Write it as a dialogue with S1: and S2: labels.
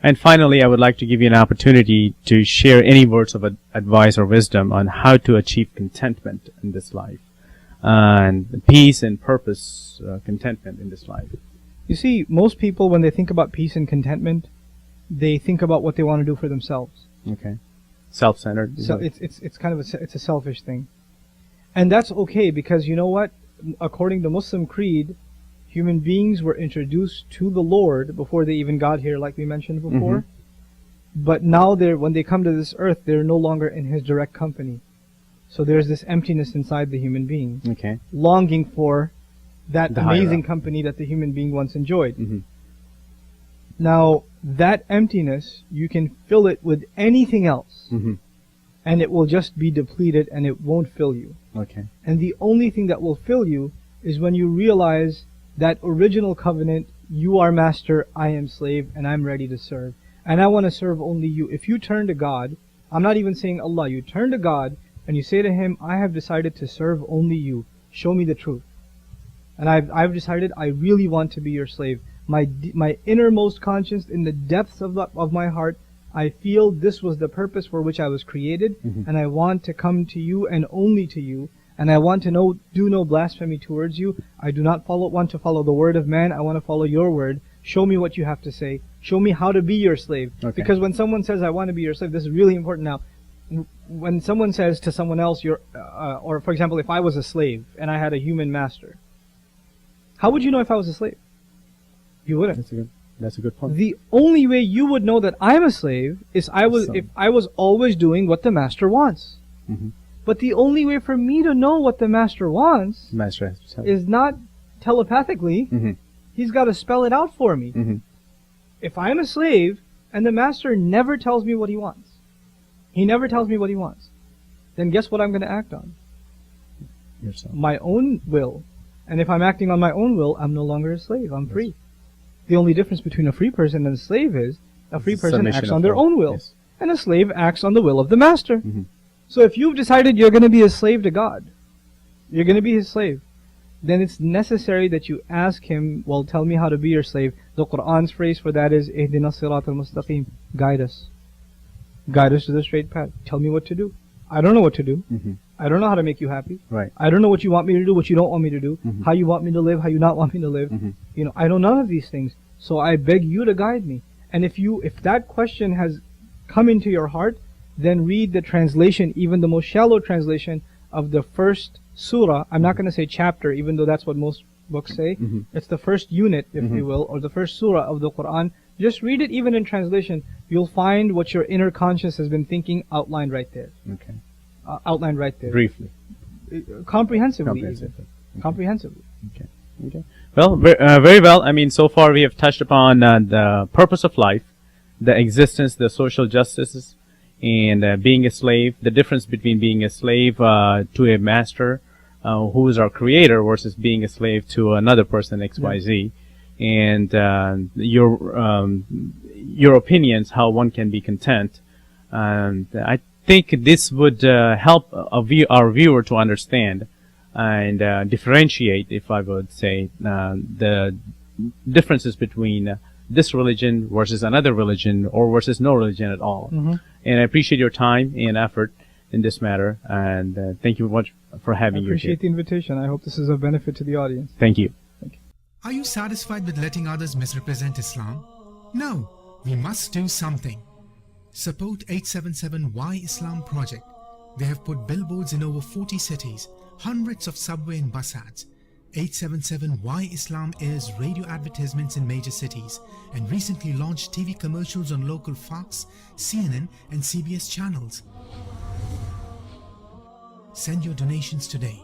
S1: And finally, I would like to give you an opportunity to share any words of advice or wisdom on how to achieve contentment in this life, and peace and purpose, contentment in this life.
S2: You see, most people, when they think about peace and contentment, they think about what they want to do for themselves.
S1: Okay. Self-centered.
S2: So it's kind of it's a selfish thing. And that's okay, because you know what? According to Muslim creed, human beings were introduced to the Lord before they even got here, like we mentioned before. But now when they come to this earth, they're no longer in His direct company. So there's this emptiness inside the human being,
S1: Okay.
S2: longing for that
S1: The
S2: amazing
S1: higher.
S2: company that the human being once enjoyed. Now, that emptiness, you can fill it with anything else, and it will just be depleted and it won't fill you.
S1: Okay.
S2: And the only thing that will fill you is when you realize that original covenant, you are master, I am slave, and I'm ready to serve. And I want to serve only you. If you turn to God, I'm not even saying Allah, you turn to God and you say to Him, I have decided to serve only you. Show me the truth. And I've decided I really want to be your slave. My innermost conscience, in the depths of my heart, I feel this was the purpose for which I was created, and I want to come to you and only to you, and I want to do no blasphemy towards you. I do not want to follow the word of man. I want to follow your word. Show me what you have to say. Show me how to be your slave.
S1: Okay.
S2: Because when someone says, I want to be your slave, this is really important now. When someone says to someone else, or for example, if I was a slave and I had a human master, how would you know if I was a slave? You wouldn't.
S1: That's a good point.
S2: The only way you would know that I'm a slave is if I was always doing what the master wants. But the only way for me to know what the master wants
S1: Master has to tell.
S2: is not telepathically. He's got to spell it out for me. If I'm a slave and the master never tells me what he wants, he never tells me what he wants, then guess what I'm going to act on?
S1: Yourself.
S2: My own will. And if I'm acting on my own will, I'm no longer a slave. I'm free. The only difference between a free person and a slave is a free person
S1: Submission
S2: acts
S1: of
S2: on their
S1: will.
S2: own will,
S1: Yes.
S2: and a slave acts on the will of the master. So if you've decided you're going to be a slave to God, you're going to be His slave, then it's necessary that you ask Him, well, tell me how to be your slave. The Qur'an's phrase for that is, Ihdina sirat al-mustaqim. Guide us. Guide us to the straight path. Tell me what to do. I don't know what to do. I don't know how to make you happy.
S1: Right.
S2: I don't know what you want me to do, what you don't want me to do, how you want me to live, how you not want me to live. You know, I know none of these things. So I beg you to guide me. And if that question has come into your heart, then read the translation, even the most shallow translation of the first surah. I'm not going to say chapter, even though that's what most books say. It's the first unit, if you will, or the first surah of the Quran. Just read it even in translation. You'll find what your inner conscience has been thinking outlined right there.
S1: Okay.
S2: Outlined right there.
S1: Briefly.
S2: Comprehensively.
S1: Comprehensively.
S2: Even. Comprehensively.
S1: Okay. Well, very well. I mean, so far we have touched upon the purpose of life, the existence, the social justices, and being a slave, the difference between being a slave to a master who is our creator versus being a slave to another person, XYZ, and your opinions, how one can be content. And I think this would help our viewer to understand and differentiate, if I would say, the differences between this religion versus another religion or versus no religion at all. And I appreciate your time and effort in this matter, and thank you very much for having you here.
S2: I appreciate the invitation. I hope this is of benefit to the audience.
S1: Thank you.
S3: Are you satisfied with letting others misrepresent Islam? No, we must do something. Support 877 Why Islam project. They have put billboards in over 40 cities, hundreds of subway and bus ads. 877 Why Islam airs radio advertisements in major cities and recently launched TV commercials on local Fox, CNN and CBS channels. Send your donations today